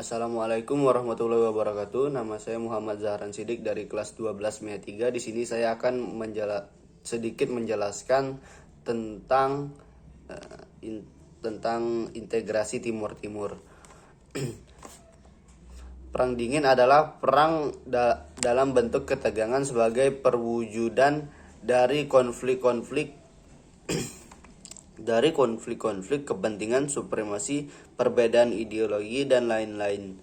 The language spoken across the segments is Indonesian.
Assalamualaikum warahmatullahi wabarakatuh. Nama saya Muhammad Zahran Sidik dari kelas 12 MIA 3. Di sini saya akan sedikit menjelaskan tentang integrasi Timur Timur. Perang dingin adalah perang dalam bentuk ketegangan sebagai perwujudan dari konflik kepentingan, supremasi, perbedaan ideologi, dan lain-lain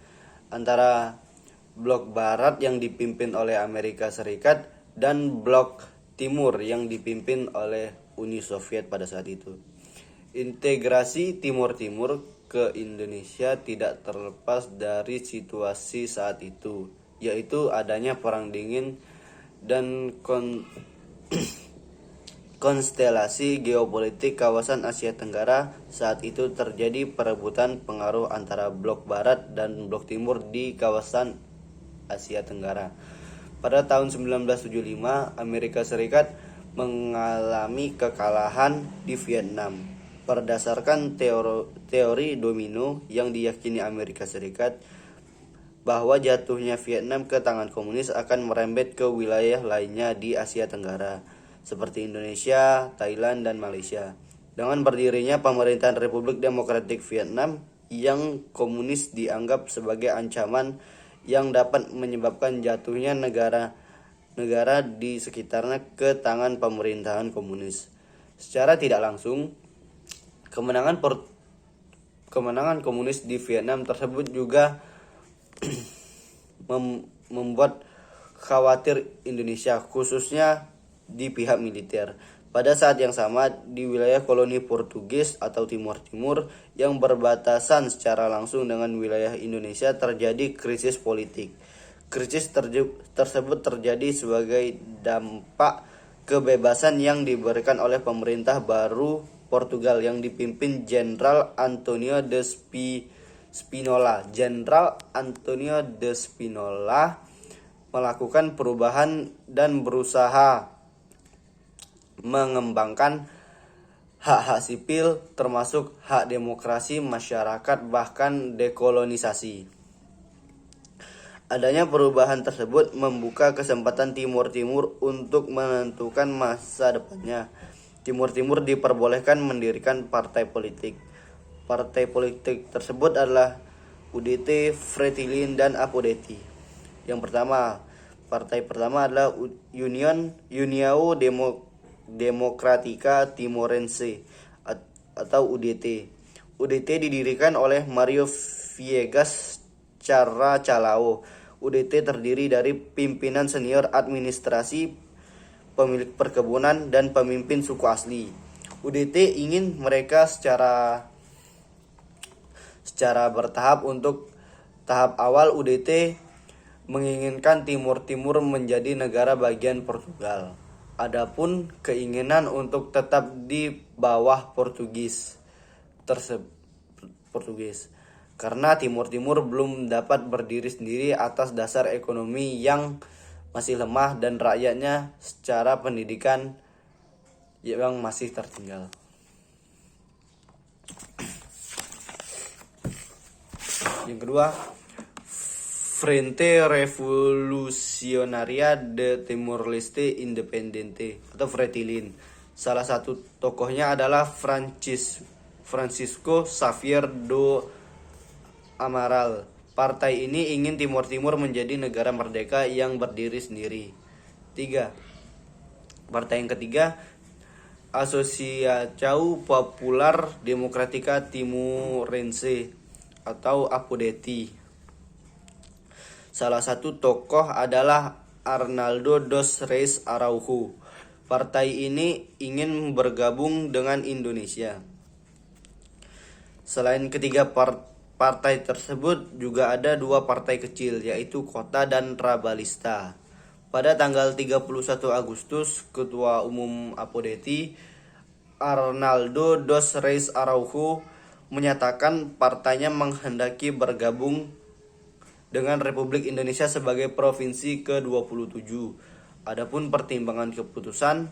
antara blok barat yang dipimpin oleh Amerika Serikat dan blok timur yang dipimpin oleh Uni Soviet pada saat itu. Integrasi Timur Timur ke Indonesia tidak terlepas dari situasi saat itu, yaitu adanya perang dingin dan konstelasi geopolitik kawasan Asia Tenggara. Saat itu terjadi perebutan pengaruh antara blok barat dan blok timur di kawasan Asia Tenggara. Pada tahun 1975, Amerika Serikat mengalami kekalahan di Vietnam. Berdasarkan teori domino yang diyakini Amerika Serikat, bahwa jatuhnya Vietnam ke tangan komunis akan merembet ke wilayah lainnya di Asia Tenggara, seperti Indonesia, Thailand, dan Malaysia. Dengan berdirinya pemerintahan Republik Demokratik Vietnam yang komunis dianggap sebagai ancaman yang dapat menyebabkan jatuhnya negara di sekitarnya ke tangan pemerintahan komunis. Secara tidak langsung, kemenangan komunis di Vietnam tersebut juga membuat khawatir Indonesia, khususnya di pihak militer. Pada saat yang sama, di wilayah koloni Portugis atau Timur Timur yang berbatasan secara langsung dengan wilayah Indonesia terjadi krisis politik. Krisis tersebut terjadi sebagai dampak kebebasan yang diberikan oleh pemerintah baru Portugal yang dipimpin Jenderal Antonio de Spinola. Jenderal Antonio de Spinola melakukan perubahan dan berusaha mengembangkan hak-hak sipil, termasuk hak demokrasi masyarakat, bahkan dekolonisasi. Adanya perubahan tersebut membuka kesempatan Timur Timur untuk menentukan masa depannya. Timur Timur diperbolehkan mendirikan partai politik. Partai politik tersebut adalah UDT, Fretilin, dan Apodeti. Yang pertama, partai pertama adalah União Democrática Timorense atau UDT. UDT didirikan oleh Mario Viegas Calao. UDT terdiri dari pimpinan senior administrasi, pemilik perkebunan, dan pemimpin suku asli. UDT ingin mereka secara bertahap. Untuk tahap awal, UDT menginginkan Timur Timur menjadi negara bagian Portugal. Adapun keinginan untuk tetap di bawah Portugis, karena Timur Timur belum dapat berdiri sendiri atas dasar ekonomi yang masih lemah dan rakyatnya secara pendidikan yang masih tertinggal. Yang kedua, Frente Revolucionaria de Timor-Leste Independente atau Fretilin. Salah satu tokohnya adalah Francisco Xavier do Amaral. Partai ini ingin Timur Timur menjadi negara merdeka yang berdiri sendiri. Partai yang ketiga, Asociação Popular Democrática Timorense atau Apodeti. Salah satu tokoh adalah Arnaldo dos Reis Araujo. Partai ini ingin bergabung dengan Indonesia. Selain ketiga partai tersebut, juga ada dua partai kecil, yaitu Kota dan Trabalhista. Pada tanggal 31 Agustus, Ketua Umum Apodeti, Arnaldo dos Reis Araujo, menyatakan partainya menghendaki bergabung dengan Republik Indonesia sebagai provinsi ke-27. Adapun pertimbangan keputusan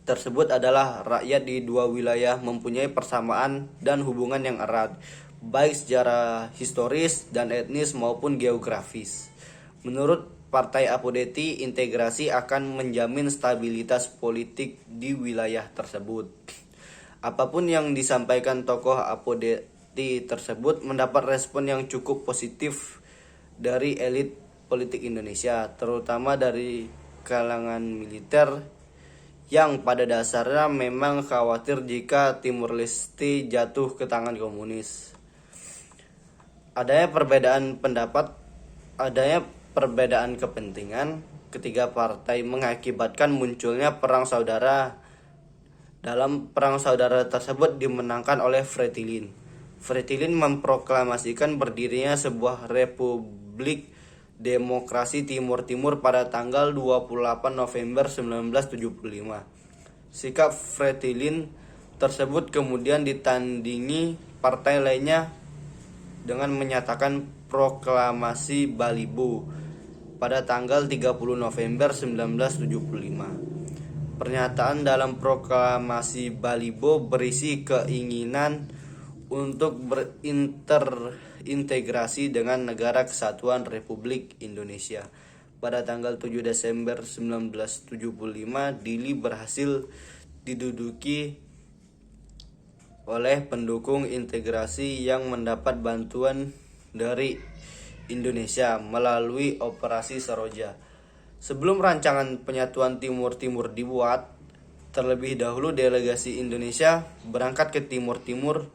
tersebut adalah rakyat di dua wilayah mempunyai persamaan dan hubungan yang erat. baik secara historis dan etnis maupun geografis. Menurut Partai Apodeti, integrasi akan menjamin stabilitas politik di wilayah tersebut. Apapun yang disampaikan tokoh Apodeti tersebut mendapat respon yang cukup positif dari elit politik Indonesia, terutama dari kalangan militer yang pada dasarnya memang khawatir jika Timur Leste jatuh ke tangan komunis. Adanya perbedaan kepentingan ketiga partai mengakibatkan munculnya perang saudara. Dalam perang saudara tersebut dimenangkan oleh Fretilin. Fretilin memproklamasikan berdirinya sebuah Republik Demokrasi Timur Timur pada tanggal 28 November 1975. Sikap Fretilin tersebut kemudian ditandingi partai lainnya dengan menyatakan proklamasi Balibo pada tanggal 30 November 1975. Pernyataan dalam proklamasi Balibo berisi keinginan untuk berintegrasi dengan Negara Kesatuan Republik Indonesia. Pada tanggal 7 Desember 1975, Dili berhasil diduduki oleh pendukung integrasi yang mendapat bantuan dari Indonesia melalui Operasi Saroja. Sebelum rancangan penyatuan Timur Timur dibuat, terlebih dahulu delegasi Indonesia berangkat ke Timur Timur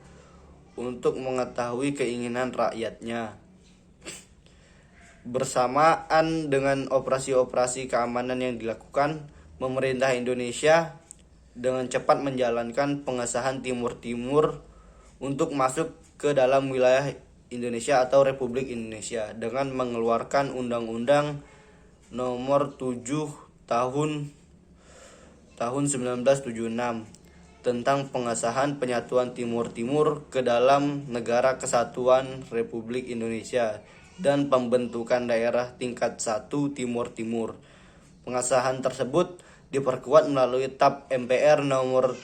untuk mengetahui keinginan rakyatnya. Bersamaan dengan operasi-operasi keamanan yang dilakukan, pemerintah Indonesia dengan cepat menjalankan pengesahan Timur Timur untuk masuk ke dalam wilayah Indonesia atau Republik Indonesia dengan mengeluarkan Undang-Undang Nomor 7 Tahun 1976 tentang pengesahan penyatuan Timur Timur ke dalam Negara Kesatuan Republik Indonesia dan pembentukan daerah tingkat 1 Timur Timur. Pengesahan tersebut diperkuat melalui TAP MPR nomor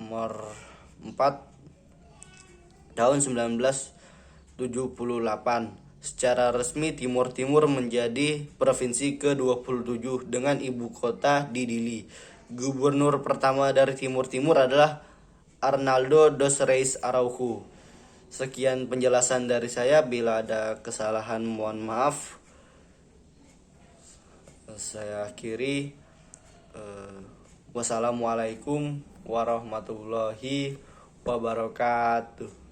4 tahun 1978. Secara resmi Timur Timur menjadi provinsi ke-27 dengan ibu kota di Dili. Gubernur pertama dari Timur Timur adalah Arnaldo dos Reis Araujo. Sekian penjelasan dari saya, bila ada kesalahan mohon maaf. Saya akhiri. Wassalamualaikum warahmatullahi wabarakatuh.